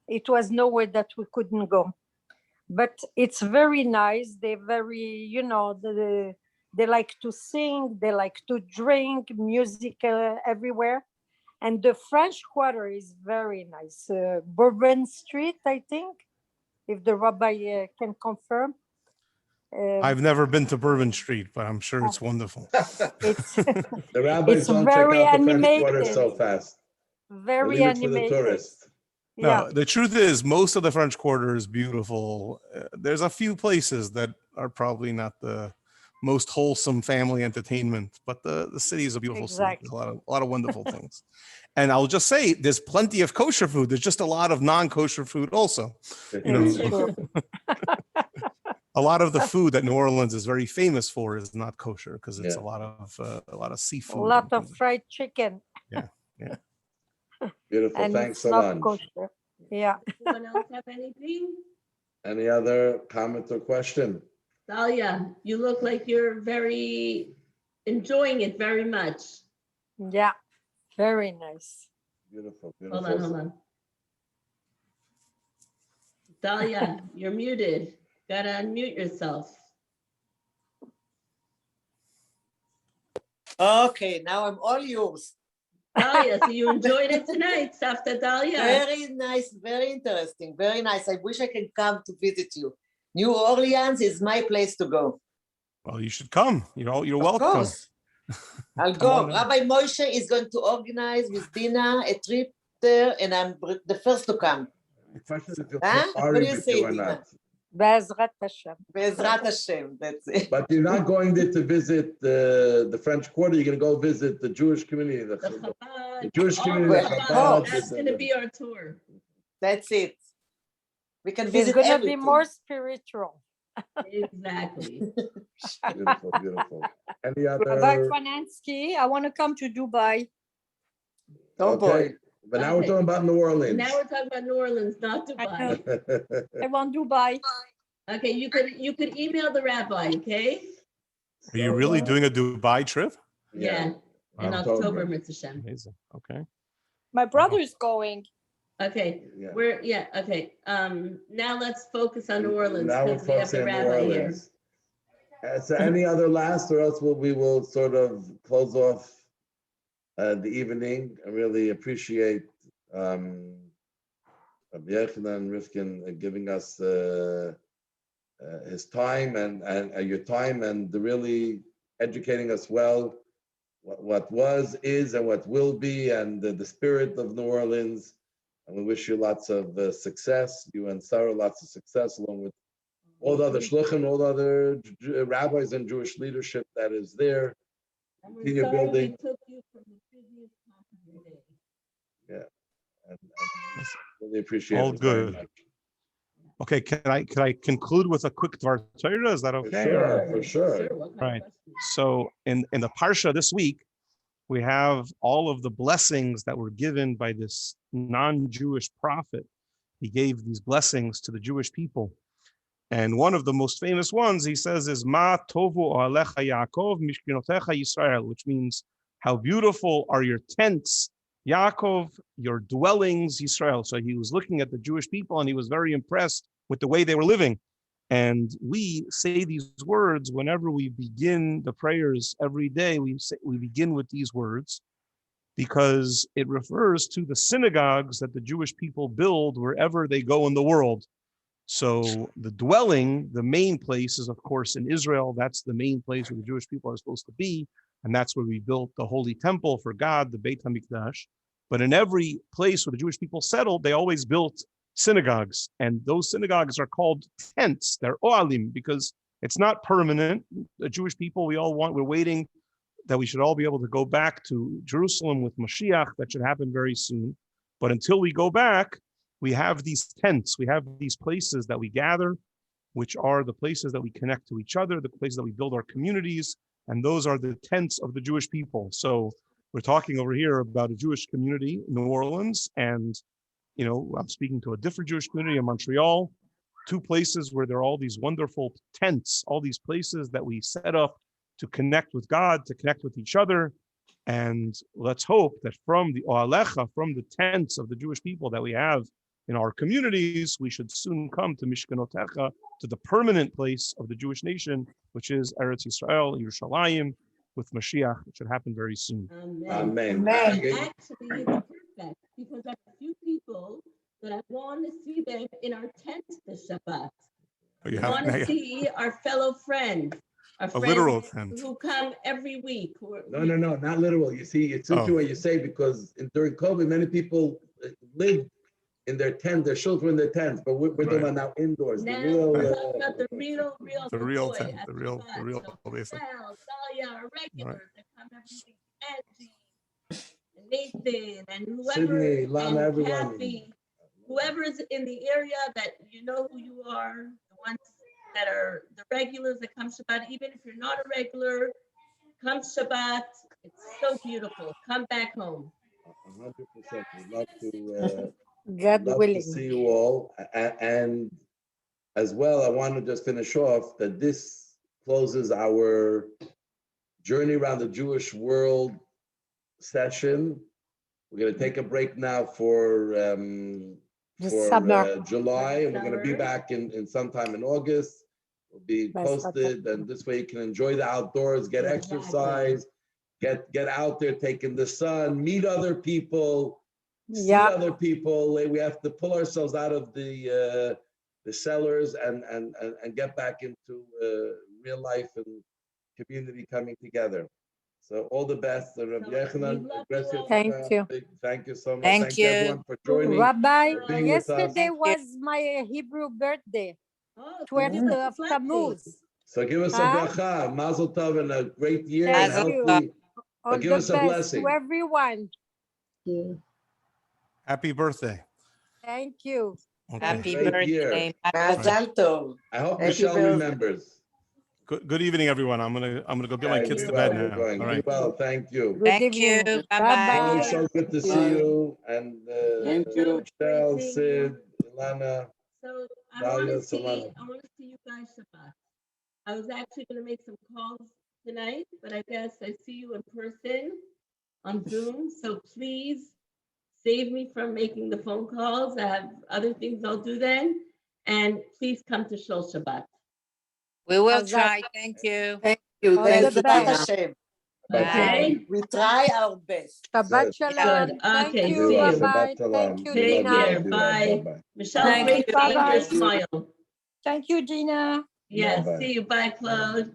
it was nowhere that we couldn't go. But it's very nice. They're very, they like to sing. They like to drink, music everywhere. And the French Quarter is very nice. Bourbon Street, I think, if the rabbi can confirm. I've never been to Bourbon Street, but I'm sure it's wonderful. The rabbis don't check out the French Quarter so fast. Very animated. For the tourists. No, the truth is most of the French Quarter is beautiful. There's a few places that are probably not the most wholesome family entertainment, but the city is a beautiful city. There's a lot of wonderful things. And I'll just say, there's plenty of kosher food. There's just a lot of non-kosher food also. You know, It's true. a lot of the food that New Orleans is very famous for is not kosher because it's Yeah. a lot of A seafood. lot and of things. fried chicken. Beautiful. And Thanks, it's not Solange. kosher. Yeah. Anyone else have anything? Any other comment or question? Dahlia, you look like you're very enjoying it very much. Yeah. Very nice. Beautiful, Hold beautiful. on. Dahlia, you're muted. Gotta unmute yourself. Okay, now I'm all yours. Dahlia, so you enjoyed it tonight, Safta Dahlia? Very nice, very interesting, very nice. I wish I can come to visit you. New Orleans is my place to go. Well, you should come. You're Of welcome. course. I'll Come go. on in. Rabbi Moshe is going to organize with Dina a trip there, and I'm the first to come. The question is if you'll Huh? take What Ari do you with say, you or Dina? not. Be'ezrat Hashem. Be'ezrat Hashem, that's it. But you're not going there to visit the French Quarter. You're going to go visit the Jewish community. The Chabad. The Jewish all community, the the Chabad. Chabad. That's gonna be our tour. That's it. We can It's visit going to be everything. more spiritual. Exactly. Beautiful, beautiful. Any Rabbi other? Kwanansky, I want to come to Dubai. Oh boy. Okay, but now we're Okay. talking about New Orleans. Now we're talking about New Orleans, not I Dubai. know. I want Dubai. Okay, you could email the rabbi, okay? Are you really doing a Dubai trip? Yeah, in October, Mitzvah Shem. Amazing. Okay. My brother is going. Okay, Yeah. okay. Now let's focus on New Orleans Now we're because we have the focusing on New rabbi here. Orleans. So any other last, or else we will sort of close off the evening. I really appreciate Rabbi Yechanan Rifkin giving us his time and your time and really educating us well what was, is, and what will be, and the spirit of New Orleans. And we wish you lots of success, you and Sarah, lots of success, along with all the other shluchim, all the other rabbis and Jewish leadership that is there. And Continue we're sorry building. we took you from the busiest time of your day. Yeah, and really appreciate All it very good. much. Okay, can I conclude with a quick Dvar Torah? Is that okay? For sure. What kind Right. of question? So in the Parsha this week, we have all of the blessings that were given by this non-Jewish prophet. He gave these blessings to the Jewish people. And one of the most famous ones, he says, is Ma tovu alecha Yaakov mishkinotecha Yisrael, which means how beautiful are your tents, Yaakov, your dwellings, Yisrael. So he was looking at the Jewish people and he was very impressed with the way they were living. And we say these words whenever we begin the prayers every day. We begin with these words because it refers to the synagogues that the Jewish people build wherever they go in the world. So the dwelling, the main place is, of course, in Israel. That's the main place where the Jewish people are supposed to be. And that's where we built the holy temple for God, the Beit HaMikdash. But in every place where the Jewish people settled, they always built synagogues. And those synagogues are called tents. They're oalim because it's not permanent. The Jewish people, we're waiting that we should all be able to go back to Jerusalem with Mashiach. That should happen very soon. But until we go back, we have these tents, we have these places that we gather, which are the places that we connect to each other, the places that we build our communities, and those are the tents of the Jewish people. So we're talking over here about a Jewish community in New Orleans, and I'm speaking to a different Jewish community in Montreal, two places where there are all these wonderful tents, all these places that we set up to connect with God, to connect with each other. And let's hope that from the Oalecha, from the tents of the Jewish people that we have in our communities, we should soon come to Mishkanotecha, to the permanent place of the Jewish nation, which is Eretz Yisrael, Yerushalayim, with Mashiach. It should happen very soon. Amen. Actually, it's perfect because I have a few people that I want to see them in our tent this Shabbat. I want to see our fellow friends. Our A friends literal tent. who come every week. No, not literal. You see, it's interesting what you say because during COVID, many people live in their tent, their children in their tents, but we're talking about now indoors. Now The real, we're talking about the real tent, the real Dalia, our regulars that come every week, Angie, and Nathan, and whoever, Sydney, Lana, and everyone. Kathy, whoever is in the area that you know who you are, the ones that are the regulars that come Shabbat, even if you're not a regular, come Shabbat. It's so beautiful. Come back home. 100%. We'd love to. God Love to willing. see you all. And as well, I want to just finish off that this closes our journey around the Jewish world session. We're going to take a break now for July, and we're going to be back in sometime in August. We'll be posted, and this way you can enjoy the outdoors, get exercise, get out there, take in the sun, meet other people, see other people. We have to pull ourselves out of the cellars and get back into real life and community coming together. So all the best. Thank you. Thank you so much. Thank you, everyone for joining. Rabbi, being with us. yesterday was my Hebrew birthday, 12th of Tammuz. So give us a bracha, mazel tov, and a great year, and Thank healthy. you. All Give the us a best blessing. to everyone. Happy birthday. Thank you. Okay. happy Great year. birthday. Mazal tov. I hope Happy Michelle birthday. remembers. Good evening, everyone. I'm gonna go get my kids to bed now. All right. Well, thank you. Good Thank evening. you. Well, Bye-bye. so good to see you. And Thank you. Michelle, Sid, Ilana. So I Dalia, want to Solana. see you guys Shabbat. I was actually going to make some calls tonight, but I guess I see you in person on Zoom. So please save me from making the phone calls. I have other things I'll do then. And please come to Shul Shabbat. We will How's that? try. Thank you. Thank you. All Thank the you, Baruch best. Hashem. Okay? We try our best. Shabbat Good. shalom. Good. Thank Okay, you, see you. Rabbi. Shabbat shalom. Thank you, We love Take you, Dina. care. love you. Bye. Bye-bye. Michelle, Bye. great to see Bye-bye. your smile. Thank you, Gina. Yes, Bye-bye. see you. Bye, Claude.